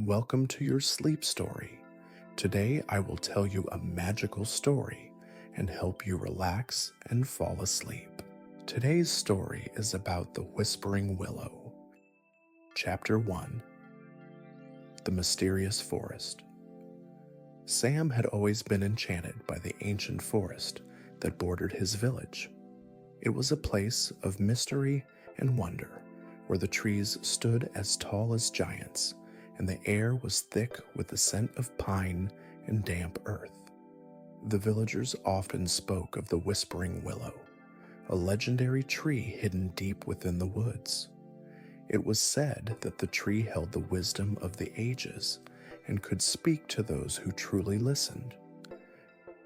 Welcome to your sleep story. Today I will tell you a magical story and help you relax and fall asleep. Today's story is about the Whispering Willow. Chapter 1. The Mysterious Forest. Sam had always been enchanted by the ancient forest that bordered his village. It was a place of mystery and wonder, where the trees stood as tall as giants and the air was thick with the scent of pine and damp earth. The villagers often spoke of the Whispering Willow, a legendary tree hidden deep within the woods. It was said that the tree held the wisdom of the ages and could speak to those who truly listened.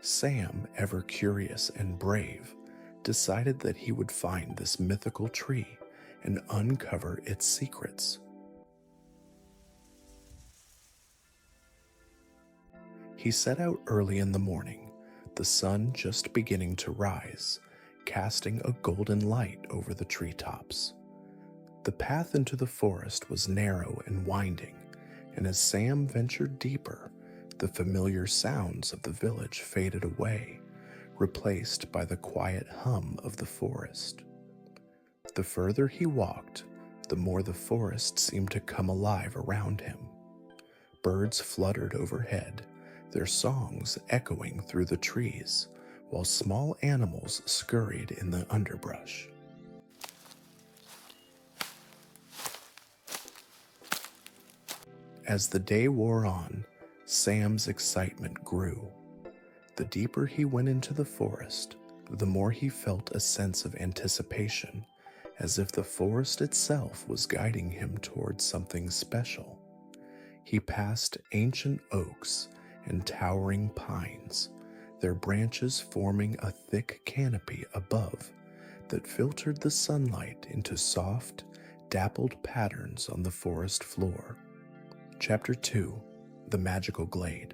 Sam, ever curious and brave, decided that he would find this mythical tree and uncover its secrets. He set out early in the morning, the sun just beginning to rise, casting a golden light over the treetops. The path into the forest was narrow and winding, and as Sam ventured deeper, the familiar sounds of the village faded away, replaced by the quiet hum of the forest. The further he walked, the more the forest seemed to come alive around him. Birds fluttered overhead, their songs echoing through the trees, while small animals scurried in the underbrush. As the day wore on, Sam's excitement grew. The deeper he went into the forest, the more he felt a sense of anticipation, as if the forest itself was guiding him towards something special. He passed ancient oaks and towering pines, their branches forming a thick canopy above that filtered the sunlight into soft, dappled patterns on the forest floor. Chapter 2. The Magical Glade.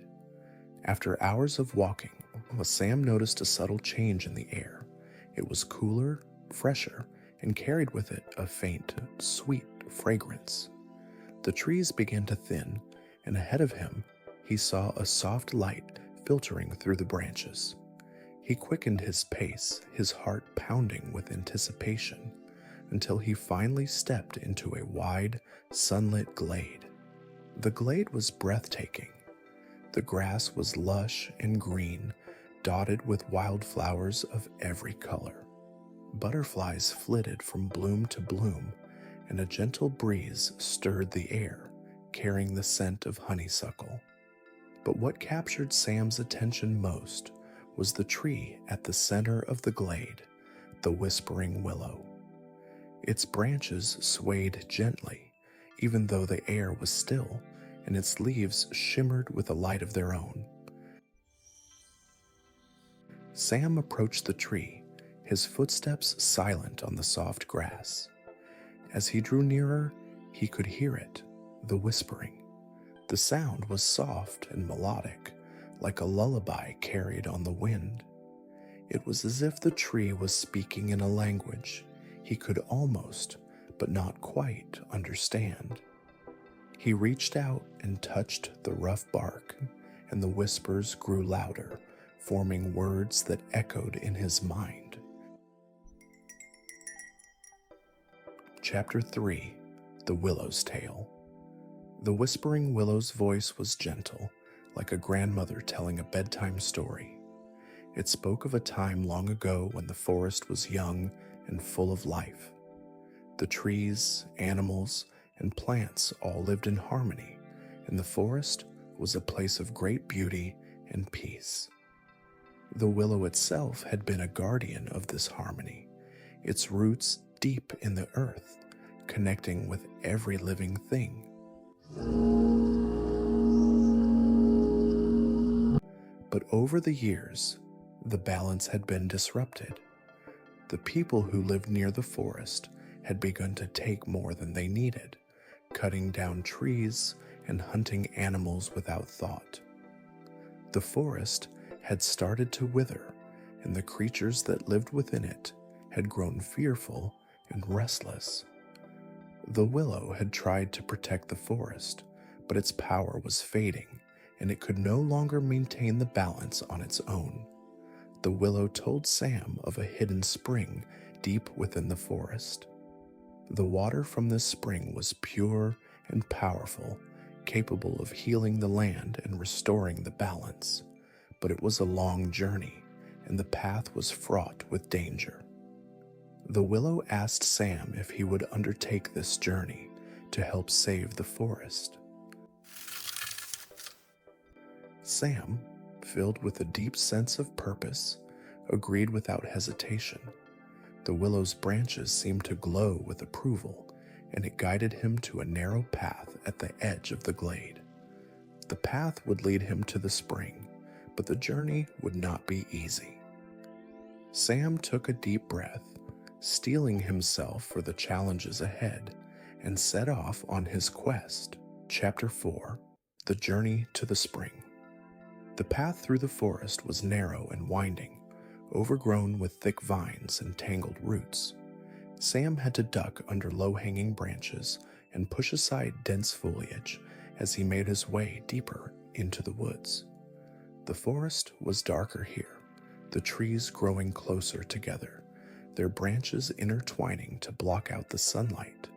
After hours of walking, Sam noticed a subtle change in the air. It was cooler, fresher, and carried with it a faint, sweet fragrance. The trees began to thin, and ahead of him, he saw a soft light filtering through the branches. He quickened his pace, his heart pounding with anticipation, until he finally stepped into a wide, sunlit glade. The glade was breathtaking. The grass was lush and green, dotted with wildflowers of every color. Butterflies flitted from bloom to bloom, and a gentle breeze stirred the air, carrying the scent of honeysuckle. But what captured Sam's attention most was the tree at the center of the glade, the Whispering Willow. Its branches swayed gently, even though the air was still, and its leaves shimmered with a light of their own. Sam approached the tree, his footsteps silent on the soft grass. As he drew nearer, he could hear it, the whispering. The sound was soft and melodic, like a lullaby carried on the wind. It was as if the tree was speaking in a language he could almost, but not quite, understand. He reached out and touched the rough bark, and the whispers grew louder, forming words that echoed in his mind. Chapter 3. The Willow's Tale. The Whispering Willow's voice was gentle, like a grandmother telling a bedtime story. It spoke of a time long ago when the forest was young and full of life. The trees, animals, and plants all lived in harmony, and the forest was a place of great beauty and peace. The willow itself had been a guardian of this harmony, its roots deep in the earth, connecting with every living thing. But over the years, the balance had been disrupted. The people who lived near the forest had begun to take more than they needed, cutting down trees and hunting animals without thought. The forest had started to wither, and the creatures that lived within it had grown fearful and restless. The willow had tried to protect the forest, but its power was fading, and it could no longer maintain the balance on its own. The willow told Sam of a hidden spring deep within the forest. The water from this spring was pure and powerful, capable of healing the land and restoring the balance. But it was a long journey, and the path was fraught with danger. The willow asked Sam if he would undertake this journey to help save the forest. Sam, filled with a deep sense of purpose, agreed without hesitation. The willow's branches seemed to glow with approval, and it guided him to a narrow path at the edge of the glade. The path would lead him to the spring, but the journey would not be easy. Sam took a deep breath, steeling himself for the challenges ahead, and set off on his quest. Chapter 4: The Journey to the Spring. The path through the forest was narrow and winding, overgrown with thick vines and tangled roots. Sam had to duck under low-hanging branches and push aside dense foliage as he made his way deeper into the woods. The forest was darker here, the trees growing closer together, their branches intertwining to block out the sunlight.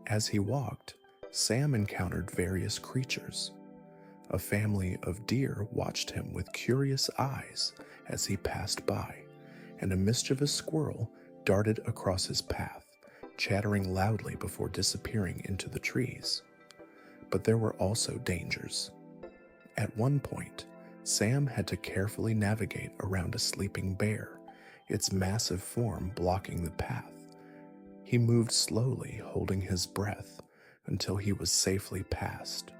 As he walked, Sam encountered various creatures. A family of deer watched him with curious eyes as he passed by, and a mischievous squirrel darted across his path, chattering loudly before disappearing into the trees. But there were also dangers. At one point, Sam had to carefully navigate around a sleeping bear, its massive form blocking the path. He moved slowly, holding his breath, until he was safely past.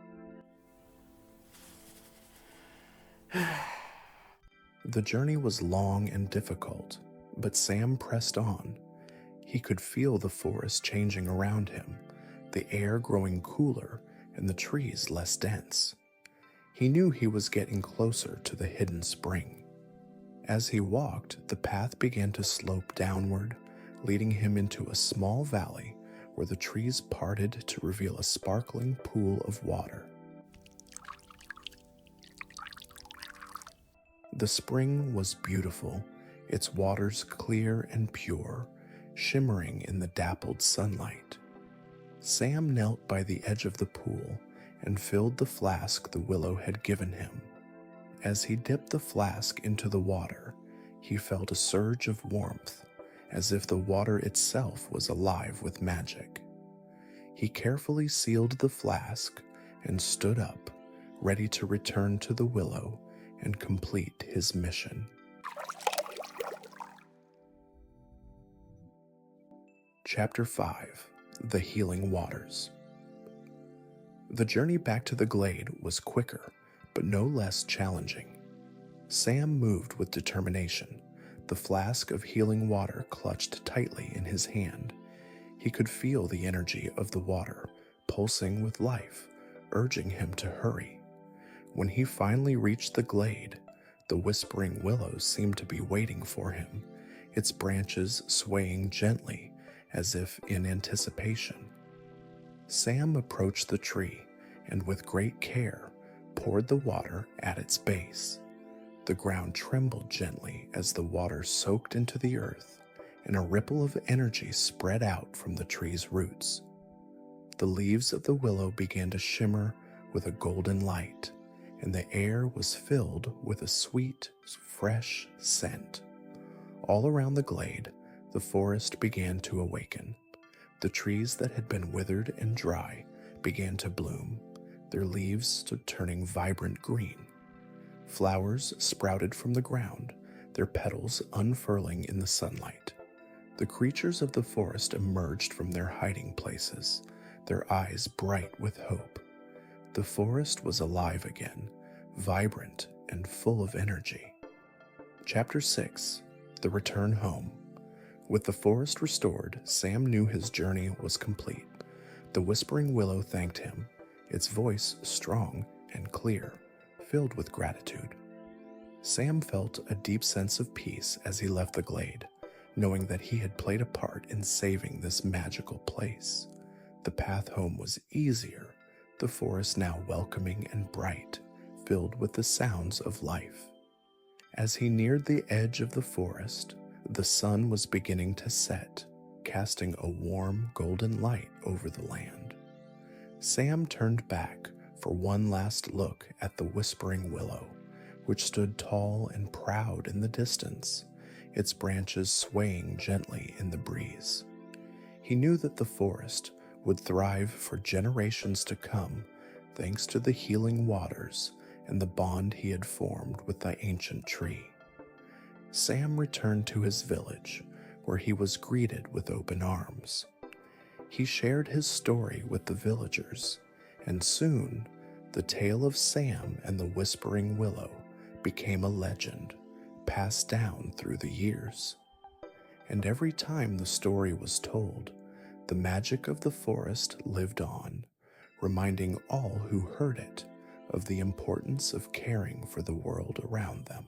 The journey was long and difficult, but Sam pressed on. He could feel the forest changing around him, the air growing cooler and the trees less dense. He knew he was getting closer to the hidden spring. As he walked, the path began to slope downward, leading him into a small valley where the trees parted to reveal a sparkling pool of water. The spring was beautiful, its waters clear and pure, shimmering in the dappled sunlight. Sam knelt by the edge of the pool and filled the flask the willow had given him. As he dipped the flask into the water, he felt a surge of warmth, as if the water itself was alive with magic. He carefully sealed the flask and stood up, ready to return to the willow and complete his mission. Chapter 5: The Healing Waters. The journey back to the glade was quicker, but no less challenging. Sam moved with determination, the flask of healing water clutched tightly in his hand. He could feel the energy of the water, pulsing with life, urging him to hurry. When he finally reached the glade, the whispering willow seemed to be waiting for him, its branches swaying gently as if in anticipation. Sam approached the tree and with great care poured the water at its base. The ground trembled gently as the water soaked into the earth, and a ripple of energy spread out from the tree's roots. The leaves of the willow began to shimmer with a golden light, and the air was filled with a sweet, fresh scent. All around the glade, the forest began to awaken. The trees that had been withered and dry began to bloom, their leaves turning vibrant green. Flowers sprouted from the ground, their petals unfurling in the sunlight. The creatures of the forest emerged from their hiding places, their eyes bright with hope. The forest was alive again, vibrant and full of energy. Chapter 6: The Return Home. With the forest restored, Sam knew his journey was complete. The whispering willow thanked him, its voice strong and clear, filled with gratitude. Sam felt a deep sense of peace as he left the glade, knowing that he had played a part in saving this magical place. The path home was easier, the forest now welcoming and bright, filled with the sounds of life. As he neared the edge of the forest, the sun was beginning to set, casting a warm golden light over the land. Sam turned back for one last look at the whispering willow, which stood tall and proud in the distance, its branches swaying gently in the breeze. He knew that the forest would thrive for generations to come, thanks to the healing waters and the bond he had formed with the ancient tree. Sam returned to his village, where he was greeted with open arms. He shared his story with the villagers, and soon the tale of Sam and the Whispering Willow became a legend, passed down through the years. And every time the story was told, the magic of the forest lived on, reminding all who heard it of the importance of caring for the world around them.